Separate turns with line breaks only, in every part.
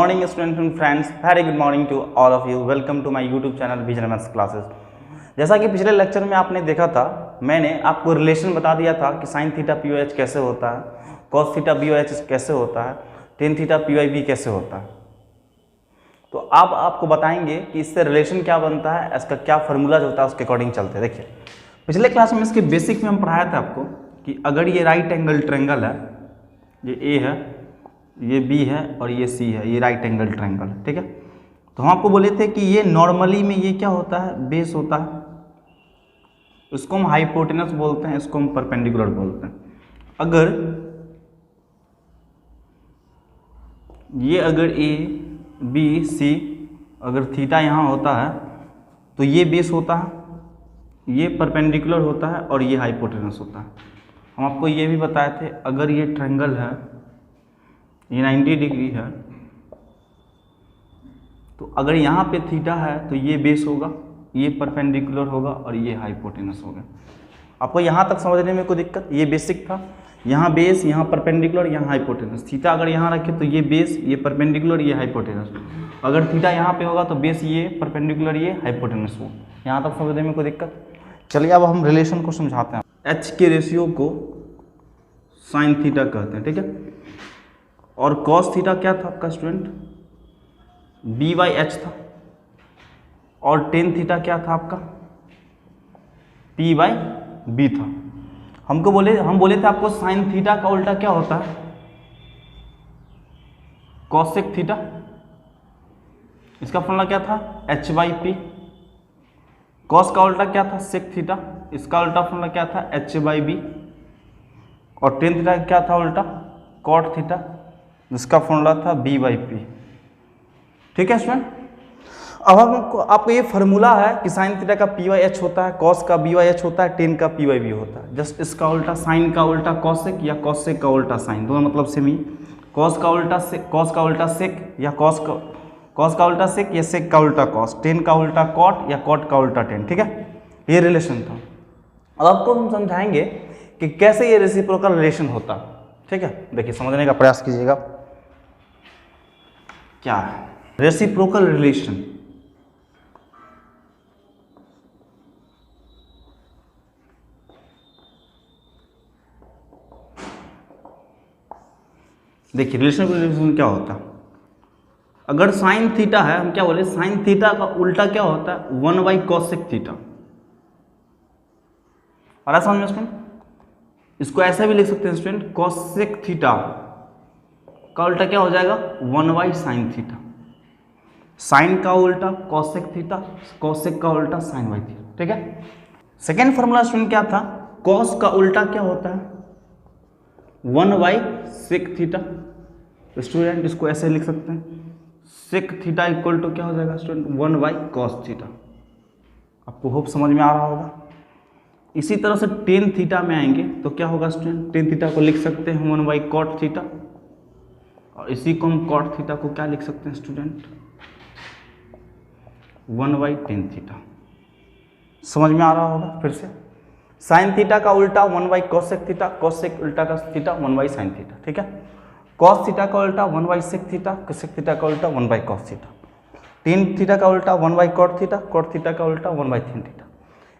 morning students and friends, very good morning to all of you. Welcome to my YouTube channel Vision Maths Classes. जैसा कि पिछले lecture में आपने देखा था, मैंने आपको रिलेशन बता दिया था कि साइन थीटा पी एच कैसे होता है, कॉस थीटा बी एच कैसे होता है, tan theta P by B कैसे होता है। तो अब आपको बताएंगे कि इससे रिलेशन क्या बनता है, इसका क्या फार्मूला जो होता है उसके अकॉर्डिंग चलते हैं। देखिए पिछले क्लास में इसके बेसिक में हम पढ़ाया था आपको कि अगर ये राइट एंगल ट्रायंगल है, ये ए है, ये बी है और ये सी है, ये राइट एंगल ट्रायंगल, ठीक है। तो हम आपको बोले थे कि ये नॉर्मली में ये क्या होता है, बेस होता है, इसको हम हाइपोटेनस बोलते हैं, इसको हम परपेंडिकुलर बोलते हैं। अगर ए बी सी अगर थीटा यहाँ होता है तो ये बेस होता है, ये परपेंडिकुलर होता है और ये हाइपोटेनस होता है। हम आपको ये भी बताए थे अगर ये ट्रायंगल है, ये 90 डिग्री है, तो अगर यहाँ पे थीटा है तो ये बेस होगा, ये परपेंडिकुलर होगा और ये हाइपोटेनस होगा। आपको यहाँ तक समझने में कोई दिक्कत? ये बेसिक था, यहाँ बेस, यहाँ परपेंडिकुलर, यहाँ हाइपोटेनस। थीटा अगर यहाँ रखे तो ये बेस, ये परपेंडिकुलर, ये हाइपोटेनस। अगर थीटा यहाँ पे होगा तो बेस ये परपेंडिकुलर, ये हाइपोटेनस हो। यहाँ तक समझने में कोई दिक्कत? चलिए अब हम रिलेशन को समझाते हैं। एच के रेशियो को साइन थीटा कहते हैं, ठीक है। और कॉस थीटा क्या था आपका स्टूडेंट? बी बाई एच था। और टेन थीटा क्या था आपका? पी बाई बी था। हम बोले थे आपको साइन थीटा का उल्टा क्या होता है? Cosec theta. इसका फॉर्मूला क्या था? H by P. कॉस का उल्टा क्या था? Sec theta. इसका उल्टा फॉर्मूला क्या था? H by B. और टेन थीटा क्या था उल्टा? कॉट थीटा, जिसका फॉर्मूला था बी बाई पी, ठीक है स्टूडेंट। अब आपको ये फार्मूला है कि साइन थीटा का पी वाई एच होता है, कॉस का बी वाई एच होता है, टेन का पी वाई बी होता है। जस्ट इसका उल्टा साइन का उल्टा कॉसेक या कॉसेक का उल्टा साइन, दोनों मतलब सेम ही। कॉस का उल्टा सेक या कॉस का उल्टा सेक या सेक का उल्टा कॉस, टेन का उल्टा कॉट या कॉट का उल्टा टेन, ठीक है। ये रिलेशन था। अब आपको हम समझाएंगे कि कैसे ये रेसिप्रोकल रिलेशन होता है, ठीक है। देखिए समझने का प्रयास कीजिएगा क्या है रेसिप्रोकल रिलेशन। देखिए रिलेशन क्या होता है? अगर साइन थीटा है, हम क्या बोले, साइन थीटा का उल्टा क्या होता है? 1 बाई कॉसेक थीटा। और ऐसा समझ स्टूडेंट, इसको ऐसे भी लिख सकते हैं स्टूडेंट, कॉसेक थीटा का उल्टा क्या हो जाएगा? 1 बाई साइन थीटा। साइन का उल्टा कॉसेक थीटा, कॉसेक का उल्टा साइन बाई थीटा, ठीक है। सेकेंड फॉर्मूला स्टूडेंट क्या था? कॉस का उल्टा क्या होता है? 1 बाई सेक थीटा। स्टूडेंट इसको ऐसे लिख सकते हैं, सेक थीटा इक्वल टू क्या हो जाएगा स्टूडेंट? 1 by cos theta. आपको होप समझ में आ रहा होगा। इसी तरह से टेन थीटा में आएंगे तो क्या होगा स्टूडेंट? टेन थीटा को लिख सकते हैं 1 बाई कॉट थीटा, और इसी को हम कॉट थीटा को क्या लिख सकते हैं स्टूडेंट? 1 by tan theta. समझ में आ रहा होगा। फिर से साइन थीटा का उल्टा 1 बाई कॉसेक थीटा, कॉसेक उल्टा का थीटा 1 बाई साइन थीटा, ठीक है। कॉस थीटा का उल्टा 1 by sec theta, sec theta का उल्टा 1 by cos theta. Tan theta का उल्टा 1 by cot theta, cot theta का उल्टा 1 बाई टेन थीटा।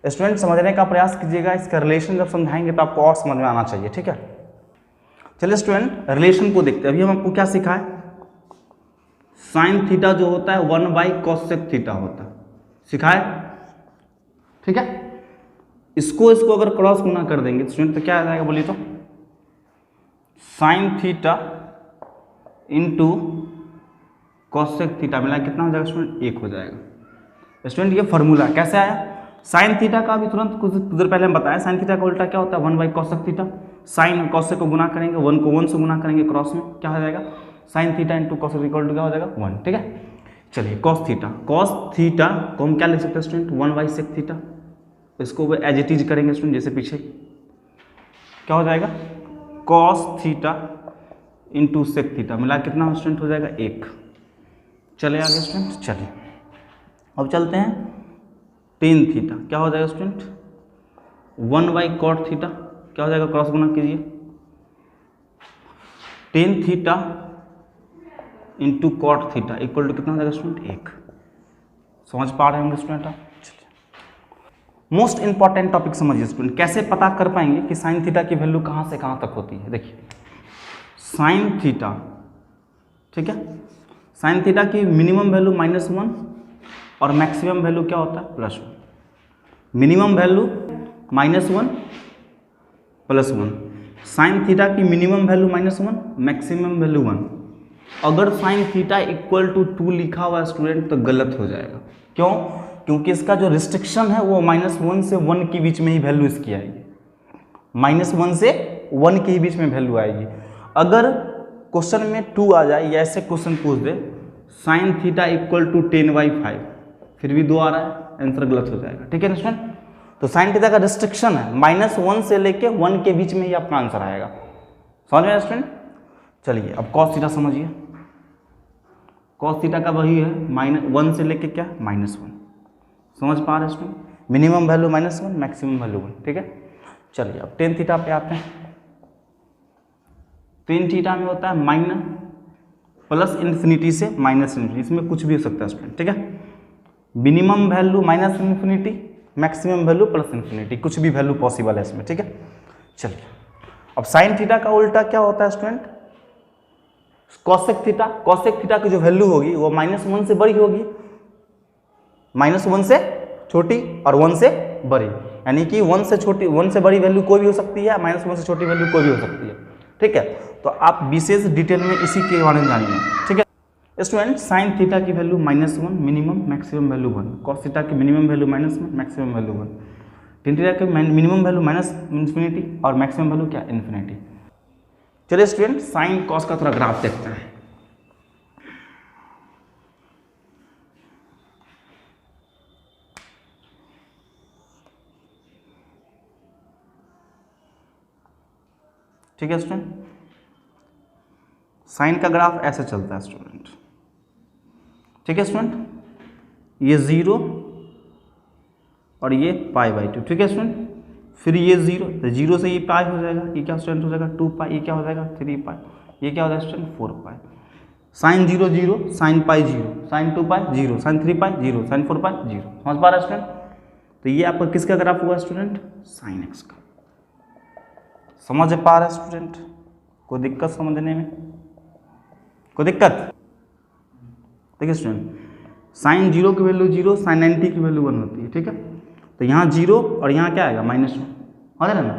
स्टूडेंट समझने का प्रयास कीजिएगा, इसका रिलेशन जब समझाएंगे तो आपको और समझ में आना चाहिए, ठीक है। चलिए स्टूडेंट रिलेशन को देखते हैं। अभी हम आपको क्या सिखाएं? साइन थीटा जो होता है 1 बाई कॉसेक थीटा होता है, सिखाए, ठीक है। इसको अगर क्रॉस गुना कर देंगे स्टूडेंट तो क्या आ जाएगा बोलिए तो? Sign theta into cosec theta मिला कितना हो जाएगा स्टूडेंट? 1 हो जाएगा। स्टूडेंट ये फॉर्मूला कैसे आया? साइन थीटा का भी तुरंत कुछ देर पहले हम बताया, साइन थीटा का उल्टा क्या होता है? 1 बाई कॉसेक थीटा। साइन और कॉसेक को गुना करेंगे, 1 को 1 से गुना करेंगे क्रॉस में, क्या हो जाएगा? Sine theta into cosec equal to क्या हो जाएगा? 1, ठीक है। चलिए कॉस थीटा को हम क्या लिख सकते हैं स्टूडेंट? 1 by sec theta. इसको एज इट इज करेंगे स्टूडेंट जैसे पीछे, क्या हो जाएगा? Cos theta into sec theta मिला कितना स्टूडेंट हो जाएगा? 1। चले आगे स्टूडेंट, चलिए अब चलते हैं टेन थीटा, क्या हो जाएगा स्टूडेंट? 1 बाई कॉट थीटा, क्या हो जाएगा? क्रॉस गुना कीजिए, tan theta into cot theta equal to कितना हो जाएगा स्टूडेंट 1। समझ पा रहे होंगे स्टूडेंट आप? मोस्ट इंपॉर्टेंट टॉपिक समझिए स्टूडेंट, कैसे पता कर पाएंगे कि साइन थीटा की वैल्यू कहाँ से कहाँ तक होती है। देखिए साइन थीटा, ठीक है, साइन थीटा की मिनिमम वैल्यू -1 और मैक्सिमम वैल्यू क्या होता है +1। मिनिमम वैल्यू -1 +1, साइन थीटा की मिनिमम वैल्यू -1 मैक्सिमम वैल्यू 1। अगर साइन थीटा इक्वल टू 2 लिखा हुआ है स्टूडेंट तो गलत हो जाएगा। क्यों? क्योंकि इसका जो रिस्ट्रिक्शन है वो -1 से 1 के बीच में ही वैल्यू इसकी आएगी, -1 से 1 के ही बीच में वैल्यू आएगी। अगर क्वेश्चन में 2 आ जाए या ऐसे क्वेश्चन पूछ दे साइन थीटा इक्वल टू 10/5, फिर भी 2 आ रहा है, आंसर गलत हो जाएगा। ठीक है ना स्टूडेंट? तो साइन थीटा का रिस्ट्रिक्शन है -1 से लेके 1 के बीच में ही आपका आंसर आएगा। समझ में आया स्टूडेंट? चलिए अब कॉस थीटा समझिए। कॉस थीटा का वही है -1 से लेके क्या -1। समझ पा रहे हैं student? Minimum value -1 maximum value 1। ठीक है, चलिए अब टेन थीटा पे आते हैं। टेन थीटा में होता है +∞ से -∞, इसमें कुछ भी हो सकता है स्टूडेंट। ठीक है, मिनिमम वैल्यू -∞, मैक्सिमम वैल्यू +∞, कुछ भी वैल्यू पॉसिबल है इसमें। ठीक है, चलिए अब साइन थीटा का उल्टा क्या होता है student? Cosec theta. Cosec theta की जो वैल्यू होगी वो -1 से बड़ी होगी, -1 से छोटी और 1 से बड़ी, यानी कि 1 से छोटी 1 से बड़ी वैल्यू कोई भी हो सकती है, -1 से छोटी वैल्यू कोई भी हो सकती है। ठीक है, तो आप विशेष डिटेल में इसी के बारे में जानेंगे। ठीक है स्टूडेंट, साइन थीटा की value -1 minimum, maximum value 1। Cos theta की minimum value -1 maximum value 1। Tan theta की मिनिमम वैल्यू -∞ और मैक्सिमम वैल्यू क्या ∞। चलिए स्टूडेंट साइन कॉस का थोड़ा ग्राफ देखते हैं। ठीक है स्टूडेंट, साइन का ग्राफ ऐसे चलता है स्टूडेंट। ठीक है स्टूडेंट, ये 0 और ये π/2। ठीक है स्टूडेंट, फिर ये 0, तो 0 से ये पाई हो जाएगा, ये क्या स्टूडेंट हो जाएगा 2π, ये क्या हो जाएगा 3π, ये क्या हो जाएगा student 4π। Sine 0 0, sine π 0, sine 2π 0, sine 3π 0, sine 4π 0। समझ पा रहा है स्टूडेंट? तो ये आपका किसका ग्राफ हुआ स्टूडेंट? साइन एक्स का। समझ पा रहे स्टूडेंट? कोई दिक्कत समझने में? कोई दिक्कत? देखिए स्टूडेंट, साइन 0 की वैल्यू 0, साइन 90 की वैल्यू 1 होती है। ठीक है, तो यहाँ 0 और यहाँ क्या आएगा -1, समझ रहे ना?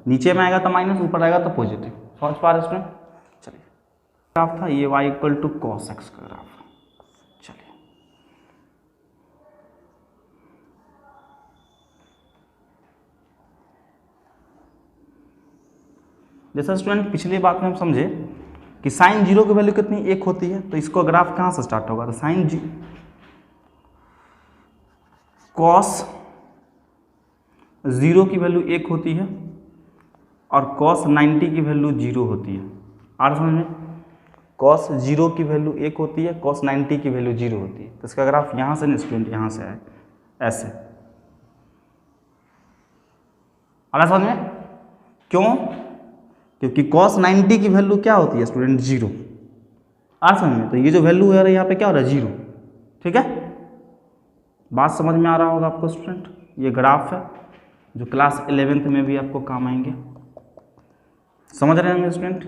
नीचे में आएगा तो माइनस, ऊपर आएगा तो पॉजिटिव। समझ पा रहे स्टूडेंट? चलिए ग्राफ था ये y = cos x का ग्राफ। चलिए जैसा स्टूडेंट पिछली बात में हम समझे कि साइन 0 की वैल्यू कितनी 1 होती है, तो इसको ग्राफ कहाँ से स्टार्ट होगा? तो साइन कॉस 0 की वैल्यू 1 होती है और कॉस 90 की वैल्यू 0 होती है। आ रहा समझ में? कॉस 0 की वैल्यू 1 होती है, कॉस 90 की वैल्यू 0 होती है। तो इसका ग्राफ यहाँ से नहीं स्टूडेंट, यहाँ से आए ऐसे। आ रहा समझ में? क्यों? क्योंकि cos 90 की वैल्यू क्या होती है स्टूडेंट 0। आ समझ में? तो ये जो वैल्यू है यहाँ पे क्या हो रहा है 0। ठीक है, बात समझ में आ रहा होगा आपको स्टूडेंट? ये ग्राफ है जो क्लास 11th में भी आपको काम आएंगे। समझ रहे होंगे स्टूडेंट?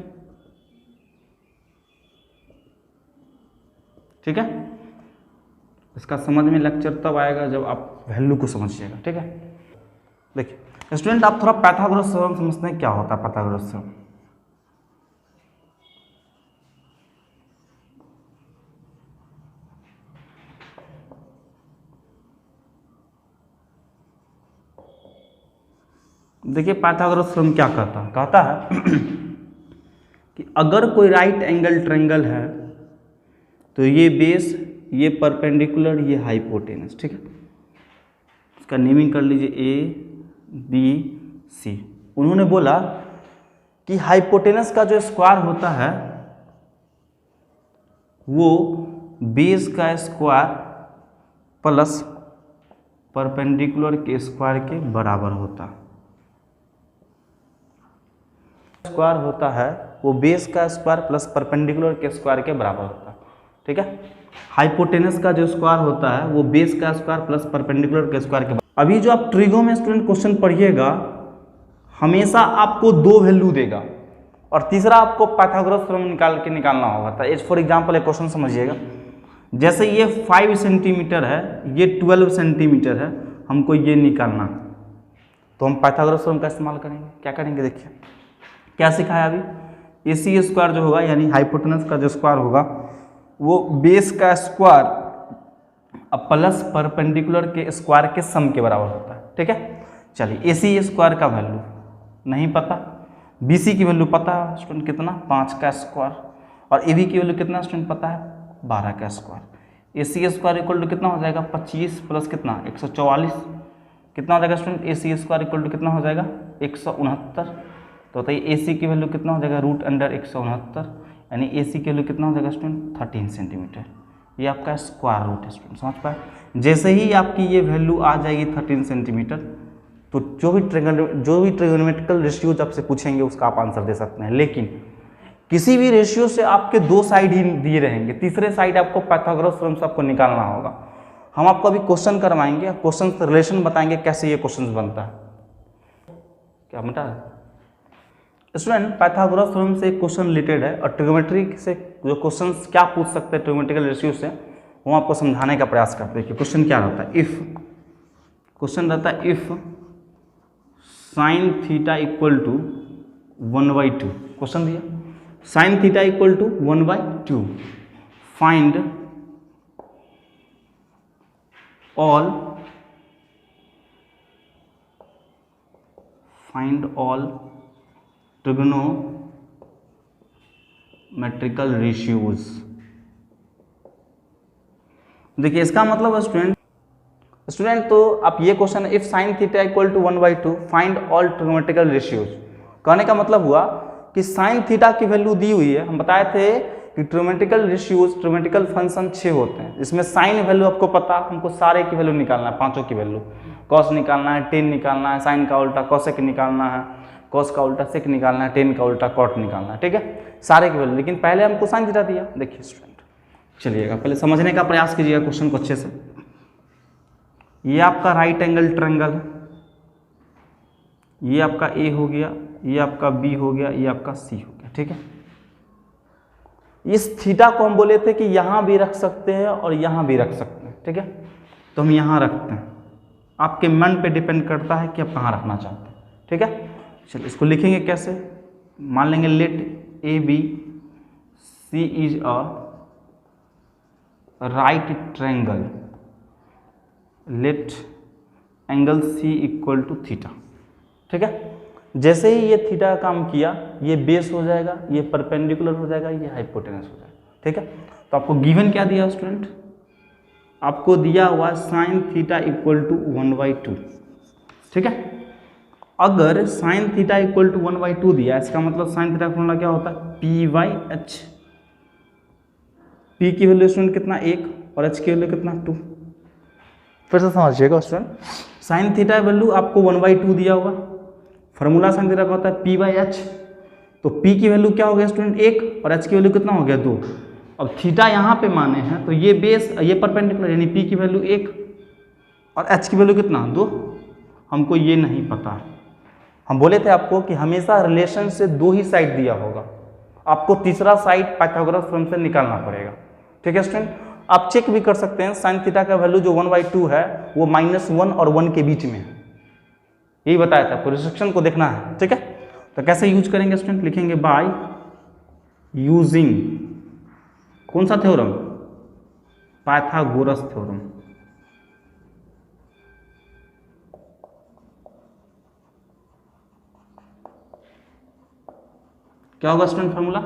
ठीक है, इसका समझ में लेक्चर तब आएगा जब आप वैल्यू को समझिएगा। ठीक है, देखिए स्टूडेंट आप थोड़ा पाइथागोरस थ्योरम समझते हैं, क्या होता है पाइथागोरस थ्योरम? देखिए पाइथागोरस थ्योरम क्या कहता है? कहता है कि अगर कोई राइट एंगल ट्रायंगल है तो ये बेस, ये परपेंडिकुलर, ये हाइपोटेनस। ठीक है, इसका नेमिंग कर लीजिए ABC। उन्होंने बोला कि हाइपोटेनस का जो स्क्वायर होता है वो बेस का स्क्वायर प्लस परपेंडिकुलर के स्क्वायर के बराबर होता है। स्क्वायर होता है वो बेस का स्क्वायर प्लस परपेंडिकुलर के स्क्वायर के बराबर होता है। ठीक है। हाइपोटेनस का जो स्क्वायर होता है वो बेस का स्क्वायर प्लस परपेंडिकुलर के स्क्वायर के। अभी जो आप ट्रिगो में स्टूडेंट क्वेश्चन पढ़िएगा हमेशा आपको 2 वैल्यू देगा और तीसरा आपको पाइथागोरस थ्योरम निकालना होगा। तो फॉर एग्जाम्पल एक क्वेश्चन समझिएगा, जैसे ये 5 सेंटीमीटर है, ये 12 सेंटीमीटर है, हमको ये निकालना, तो हम पाइथागोरस थ्योरम का इस्तेमाल करेंगे। क्या करेंगे देखिए, क्या सिखाया अभी, AC स्क्वायर जो होगा यानी हाइपोटेनस का जो स्क्वायर होगा वो बेस का स्क्वायर प्लस परपेंडिकुलर के स्क्वायर के सम के बराबर होता है। ठीक है, चलिए AC स्क्वायर का वैल्यू नहीं पता, BC की वैल्यू पता है स्टूडेंट कितना, 5 का स्क्वायर, और AB की वैल्यू कितना स्टूडेंट पता है, 12 का square. AC square equal to कितना हो जाएगा, 25 प्लस कितना 144, कितना हो जाएगा student, AC square equal to कितना हो जाएगा 169। तो बताइए AC की वैल्यू कितना हो जाएगा, √अंडर 169, यानी AC की वैल्यू कितना हो जाएगा स्टूडेंट 13 सेंटीमीटर। ये आपका स्क्वायर रूट है स्टूडेंट, समझ पाए। जैसे ही आपकी ये वैल्यू आ जाएगी 13 सेंटीमीटर, तो जो भी ट्रिगोनोमेट्रिकल रेशियोज आपसे पूछेंगे उसका आप आंसर दे सकते हैं। लेकिन किसी भी रेशियो से आपके 2 साइड ही दिए रहेंगे, तीसरे साइड आपको पाइथागोरस थ्योरम से आपको निकालना होगा। हम आपको अभी क्वेश्चन करवाएंगे, क्वेश्चन से रिलेशन बताएंगे कैसे ये क्वेश्चन बनता है। क्या बेटा स्टूडेंट, पाइथागोरस थ्योरम से एक क्वेश्चन रिलेटेड है और ट्रिगोनोमेट्री से जो क्वेश्चन क्या पूछ सकते हैं ट्रिगोनोमेट्रिकल रेशियो से, वो आपको समझाने का प्रयास करते हैं। क्वेश्चन क्या रहता है, इफ क्वेश्चन रहता है if sin theta equal to 1/2, question दिया sin theta equal to 1/2, find all trigonometrical ratios. देखिए इसका मतलब है स्टूडेंट तो आप ये question if sin theta equal to 1/2 find all trigonometrical ratios, कहने का मतलब हुआ कि sin थीटा की वैल्यू दी हुई है। हम बताए थे कि ट्रिगोनोमेट्रिकल रेशियोज, ट्रिगोनोमेट्रिकल फंक्शन 6 होते हैं, इसमें sin वैल्यू आपको पता, हमको सारे की वैल्यू निकालना है, पांचों की वैल्यू, cos निकालना है, tan निकालना है, sin का उल्टा cosec निकालना है, cos का उल्टा sec निकालना है, tan का उल्टा cot निकालना है। ठीक है, सारे की वैल्यू, लेकिन पहले हमको sin थीटा दिया। देखिए स्टूडेंट चलिएगा पहले समझने का प्रयास कीजिएगा क्वेश्चन को अच्छे से। ये आपका राइट एंगल ट्रायंगल है, ये आपका A हो गया, ये आपका B हो गया, ये आपका C हो गया। ठीक है, इस थीटा को हम बोले थे कि यहां भी रख सकते हैं और यहां भी रख सकते हैं। ठीक है, तो हम यहां रखते हैं, आपके मन पे डिपेंड करता है कि आप कहां रखना चाहते हैं। ठीक है, चलिए इसको लिखेंगे कैसे, मान लेंगे let ABC is a right triangle, let angle C equal to theta. ठीक है, जैसे ही ये थीटा का काम किया, ये बेस हो जाएगा, ये परपेंडिकुलर हो जाएगा, ये हाइपोटेनस हो जाएगा। ठीक है, तो आपको गिवन क्या दिया स्टूडेंट, आपको दिया हुआ sin थीटा इक्वल टू 1/2। ठीक है, अगर sin थीटा इक्वल टू 1/2 दिया, इसका मतलब sin थीटा का फॉर्मूला क्या होता है, P/h। P की वैल्यू स्टूडेंट कितना 1 और h की वैल्यू कितना 2। फिर से समझिएगा स्टूडेंट, sin थीटा वैल्यू आपको 1/2 दिया होगा, फार्मूला sin थीटा का होता है P/h, तो P की वैल्यू क्या हो गया स्टूडेंट 1 और h की वैल्यू कितना हो गया 2। अब थीटा यहाँ पे माने हैं तो ये बेस, ये परपेंडिकुलर, यानी P की वैल्यू 1 और h की वैल्यू कितना 2। हमको ये नहीं पता, हम बोले थे आपको कि हमेशा रिलेशन से 2 ही साइड दिया होगा, आपको तीसरा साइड पाइथागोरस थ्योरम से निकालना पड़ेगा। ठीक है स्टूडेंट, आप चेक भी कर सकते हैं, sin थीटा का वैल्यू जो 1/2 है वो -1 और 1 के बीच में है, यही बताया था, आपको रिस्ट्रिक्शन को देखना है। ठीक है, तो कैसे यूज करेंगे स्टूडेंट, लिखेंगे बाय यूजिंग कौन सा थ्योरम, पाइथागोरस थ्योरम। क्या होगा student formula,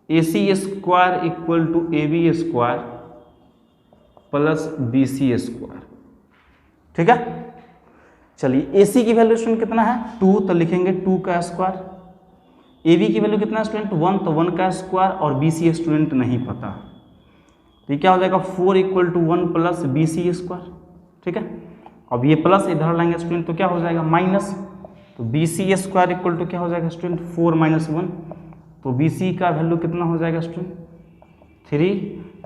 AC square equal to AB square plus BC square. ठीक है, चलिए AC की वैल्यू स्टूडेंट कितना है 2, तो लिखेंगे 2 का स्क्वायर। AB की वैल्यू कितना है स्टूडेंट 1, तो 1 का स्क्वायर, और BC स्टूडेंट नहीं पता, तो ये क्या हो जाएगा 4 equal to 1 plus BC square. ठीक है, अब ये प्लस इधर लाएंगे स्टूडेंट तो क्या हो जाएगा माइनस, तो BC स्क्वायर इक्वल टू क्या हो जाएगा स्टूडेंट 4 - 1, तो BC का वैल्यू कितना हो जाएगा स्टूडेंट 3,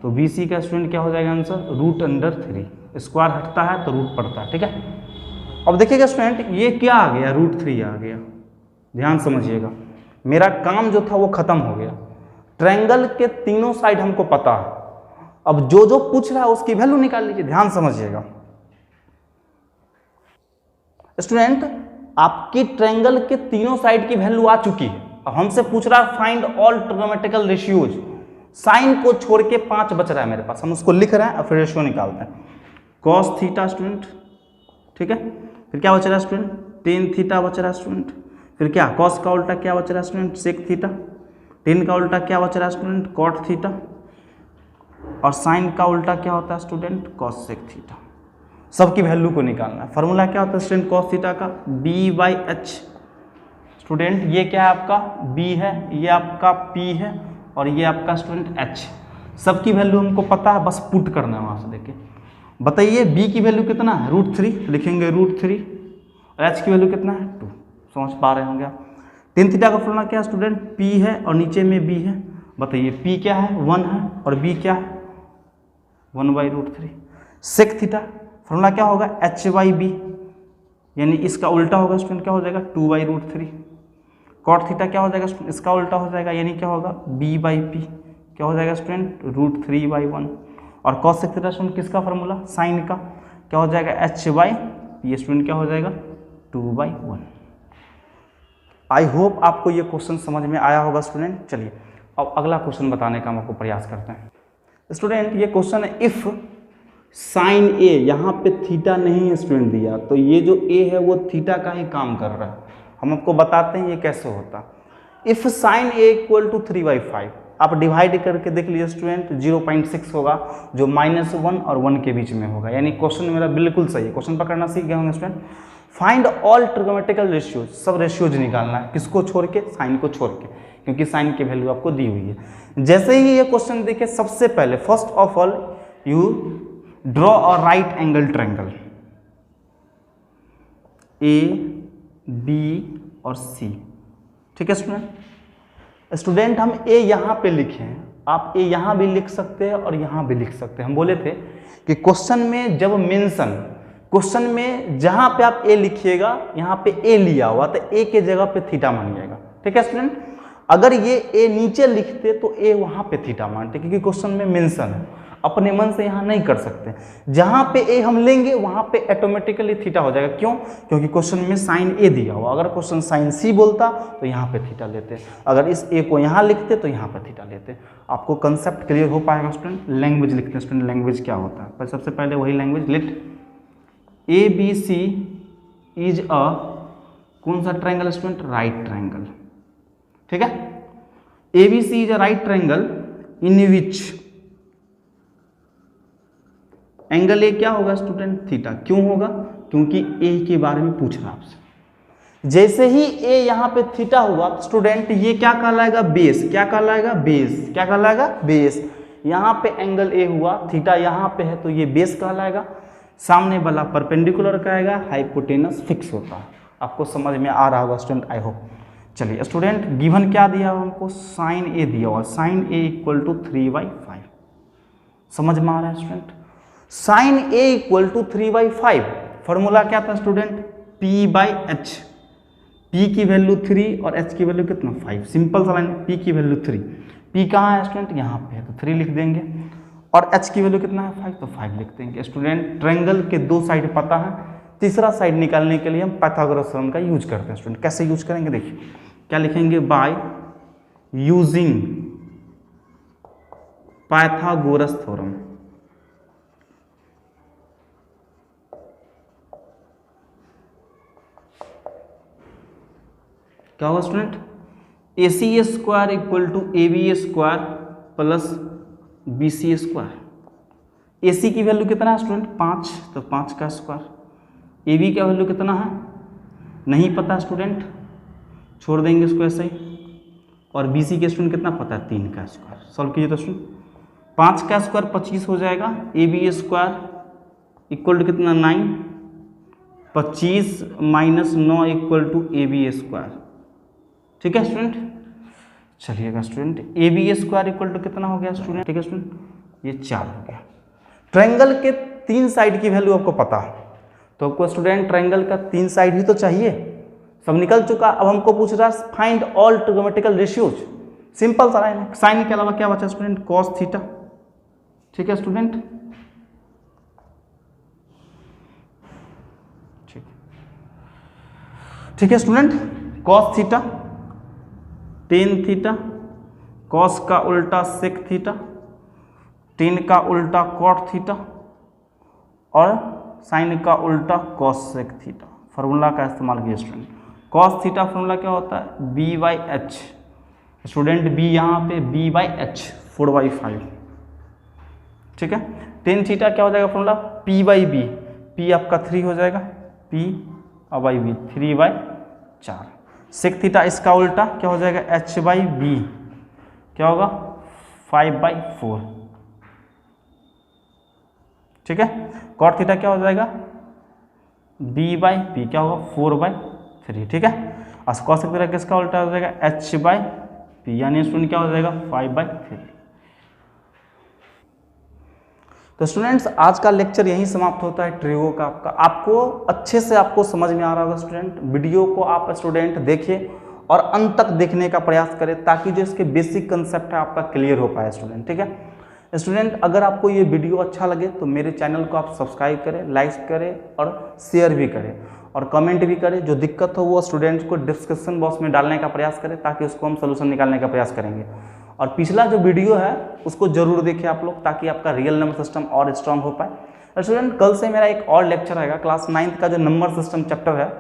तो बी सी का स्टूडेंट क्या हो जाएगा आंसर, √3। स्क्वायर हटता है तो रूट पड़ता है, ठीक है। अब देखिएगा स्टूडेंट ये क्या आ गया, √3 आ गया। ध्यान समझिएगा, मेरा काम जो था वो खत्म हो गया। ट्रायंगल के तीनों साइड हमको पता है, अब जो जो पूछ रहा है उसकी वैल्यू निकाल लीजिए। ध्यान समझिएगा स्टूडेंट, आपकी ट्रायंगल के तीनों साइड की वैल्यू आ चुकी है। अब हमसे पूछ रहा है find all trignometrical ratios, sine को छोड़ के 5 बच रहा है मेरे पास, हम उसको लिख रहे हैं और फिर रेशियो निकालते हैं। कॉस थीटा स्टूडेंट, ठीक है, फिर क्या बच रहा है स्टूडेंट, टेन थीटा बच रहा है स्टूडेंट, फिर क्या कॉस का उल्टा क्या बच रहा है स्टूडेंट, सेक थीटा, टेन का उल्टा क्या बच रहा है स्टूडेंट, कॉट थीटा, और साइन का उल्टा क्या होता है स्टूडेंट, कॉस सेक थीटा। सबकी वैल्यू को निकालना है। फॉर्मूला क्या होता है स्टूडेंट कॉस थीटा का, b/h। स्टूडेंट ये क्या है आपका b है, ये आपका p है, और ये आपका स्टूडेंट h। सबकी वैल्यू हमको पता है, बस पुट करना है वहां से देखे। बताइए b की वैल्यू कितना है, √3, लिखेंगे √3, और h की वैल्यू कितना है 2। समझ पा रहे होंगे आप। टेन थीटा का फॉर्मूला क्या है स्टूडेंट, p है और नीचे में b है। बताइए p क्या है 1 है और b क्या है 1/√3। सेक थीटा फॉर्मूला क्या होगा, h/b, यानी इसका उल्टा होगा स्टूडेंट, क्या हो जाएगा 2/√3। कॉट थीटा क्या हो जाएगा स्टूडेंट, इसका उल्टा हो जाएगा, यानी क्या होगा b/p, क्या हो जाएगा स्टूडेंट √3/1। और कॉस सेक थीटा स्टूडेंट किसका फॉर्मूला, साइन का, क्या हो जाएगा h/p, स्टूडेंट क्या हो जाएगा 2/1। आई होप आपको ये क्वेश्चन समझ में आया होगा स्टूडेंट। चलिए अब अगला क्वेश्चन बताने का हम आपको प्रयास करते हैं। स्टूडेंट ये क्वेश्चन है, इफ साइन ए, यहाँ पे थीटा नहीं है स्टूडेंट दिया, तो ये जो ए है वो थीटा का ही काम कर रहा है। हम आपको बताते हैं ये कैसे होता। If sine A equal to 3/5, आप डिवाइड करके देख लीजिए स्टूडेंट, 0.6 होगा, जो -1 और 1 के बीच में होगा। यानी क्वेश्चन मेरा बिल्कुल सही है। क्वेश्चन पकड़ना सीख गए होंगे student. Find all trignometrical ratios, सब रेशियोज निकालना है, किसको छोड़ के, साइन को छोड़ के, क्योंकि साइन की वैल्यू आपको दी हुई है। जैसे ही ये क्वेश्चन देखे, सबसे पहले first of all you draw a right angle triangle, A B और सी, ठीक है स्टूडेंट हम ए यहाँ पे लिखे हैं, आप ए यहाँ भी लिख सकते हैं और यहाँ भी लिख सकते हैं। हम बोले थे कि क्वेश्चन में जब मेंशन, क्वेश्चन में जहाँ पे आप ए लिखिएगा, यहाँ पे ए लिया हुआ तो ए के जगह पे थीटा मानिएगा, ठीक है स्टूडेंट। अगर ये ए नीचे लिखते तो ए वहाँ पे थीटा मानते, क्योंकि क्वेश्चन में मेंशन है, अपने मन से यहाँ नहीं कर सकते। जहाँ पे ए हम लेंगे वहाँ पे ऑटोमेटिकली थीटा हो जाएगा। क्यों, क्योंकि क्वेश्चन में साइन ए दिया हुआ। अगर क्वेश्चन साइन सी बोलता तो यहाँ पे थीटा लेते, अगर इस ए को यहाँ लिखते तो यहाँ पे थीटा लेते। आपको कंसेप्ट क्लियर हो पाएगा स्टूडेंट। लैंग्वेज लिखते हैं स्टूडेंट, लैंग्वेज क्या होता है, पर सबसे पहले वही language, let A B C is a, कौन सा ट्रायंगल स्टूडेंट, राइट ट्रायंगल, ठीक है। A B C is a right triangle in which angle A क्या होगा स्टूडेंट, थीटा। क्यों होगा, क्योंकि ए के बारे में पूछ रहा आपसे। जैसे ही ए यहाँ पे थीटा हुआ स्टूडेंट, ये क्या कहलाएगा, बेस। क्या कहलाएगा, बेस। क्या कहलाएगा, बेस। यहाँ पे एंगल ए हुआ, थीटा यहाँ पे है तो ये बेस कहलाएगा। सामने वाला परपेंडिकुलर कहेगा, हाइपोटेनस फिक्स होता है। आपको समझ में आ रहा होगा स्टूडेंट, आई होप। चलिए स्टूडेंट, गिवन क्या दिया हुआ हमको, साइन ए दिया हुआ, साइन ए इक्वल टू 3/5। समझ में आ रहा है student. Sine A equal to 3/5, formula क्या था स्टूडेंट, p/h। p की वैल्यू 3 और h की वैल्यू कितना, 5। सिंपल सा लाइन, p की वैल्यू 3, p कहाँ है स्टूडेंट, यहाँ पे है तो 3 लिख देंगे, और h की वैल्यू कितना है 5, तो 5 लिख देंगे। स्टूडेंट ट्रायंगल के दो साइड पता है, तीसरा साइड निकालने के लिए हम पाइथागोरस थ्योरम का यूज करते हैं स्टूडेंट। कैसे यूज करेंगे देखिए, क्या लिखेंगे, बाय यूजिंग पाइथागोरस थ्योरम। क्या होगा student, AC² equal to AB² plus BC²। AC की वैल्यू कितना है स्टूडेंट, 5, तो 5 का स्क्वायर। AB का वैल्यू कितना है नहीं पता स्टूडेंट, छोड़ देंगे इसको ऐसे ही। और BC के स्टूडेंट कितना पता है, 3 का स्क्वायर। सॉल्व कीजिए तो स्टूडेंट, 5 का स्क्वायर 25 हो जाएगा, AB² इक्वल टू कितना 9, 25 - 9 इक्वल टू AB², ठीक है स्टूडेंट। चलिएगा student, A B square equal to कितना हो गया स्टूडेंट, ठीक है स्टूडेंट, ये 4 हो गया। ट्रायंगल के 3 साइड की वैल्यू आपको पता, तो आपको स्टूडेंट ट्रायंगल का 3 साइड ही तो चाहिए, सब निकल चुका। अब हमको पूछ रहा है find all trigonometrical ratios, simple सा है, साइन के अलावा क्या बचा स्टूडेंट, कॉस थीटा, ठीक है स्टूडेंट, ठीक है student, cos theta, tan theta, cos का उल्टा सेक थीटा, टेन का उल्टा कॉट थीटा और साइन का उल्टा कॉस सेक थीटा। फार्मूला का इस्तेमाल किया स्टूडेंट। कॉस थीटा फार्मूला क्या होता है, B by H, student B यहाँ पे बी बाई एच 4/5, ठीक है। टेन थीटा क्या हो जाएगा formula, P by B, P आपका 3 हो जाएगा, पी और बाई बी 3/4। सेक थीटा इसका उल्टा क्या हो जाएगा, एच बाई बी, क्या होगा 5/4, ठीक है। कॉट थीटा क्या हो जाएगा, बी बाई पी, क्या होगा 4/3, ठीक है। और कॉस सेक थीटा किसका उल्टा हो जाएगा, एच बाई पी, यानी स्टूडेंट क्या हो जाएगा 5/3। तो स्टूडेंट्स आज का लेक्चर यहीं समाप्त होता है ट्रिगो का आपका। आपको अच्छे से आपको समझ में आ रहा होगा स्टूडेंट, वीडियो को आप स्टूडेंट देखिए और अंत तक देखने का प्रयास करें ताकि जो इसके बेसिक कंसेप्ट है आपका क्लियर हो पाए स्टूडेंट, ठीक है। स्टूडेंट अगर आपको ये वीडियो अच्छा लगे तो मेरे चैनल को आप सब्सक्राइब करें, लाइक करें और शेयर भी करें और कमेंट भी करें। जो दिक्कत हो वो स्टूडेंट्स को डिस्क्रिप्शन बॉक्स में डालने का प्रयास करें ताकि उसको हम सोल्यूशन निकालने का प्रयास करेंगे। और पिछला जो वीडियो है उसको जरूर देखें आप लोग ताकि आपका रियल नंबर सिस्टम और स्ट्रांग हो पाए। स्टूडेंट कल से मेरा एक और लेक्चर आएगा, क्लास 9th का जो नंबर सिस्टम चैप्टर है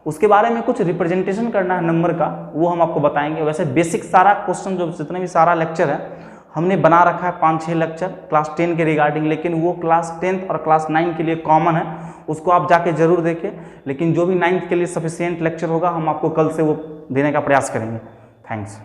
उसके बारे में कुछ रिप्रेजेंटेशन करना है नंबर का, वो हम आपको बताएंगे। वैसे बेसिक सारा क्वेश्चन जो जितने भी सारा लेक्चर है हमने बना रखा है 5-6 लेक्चर क्लास 10 के रिगार्डिंग, लेकिन वो क्लास 10th और क्लास 9 के लिए कॉमन है, उसको आप जाके जरूर देखें। लेकिन जो भी 9th के लिए सफिशिएंट लेक्चर होगा हम आपको कल से वो देने का प्रयास करेंगे। थैंक्स।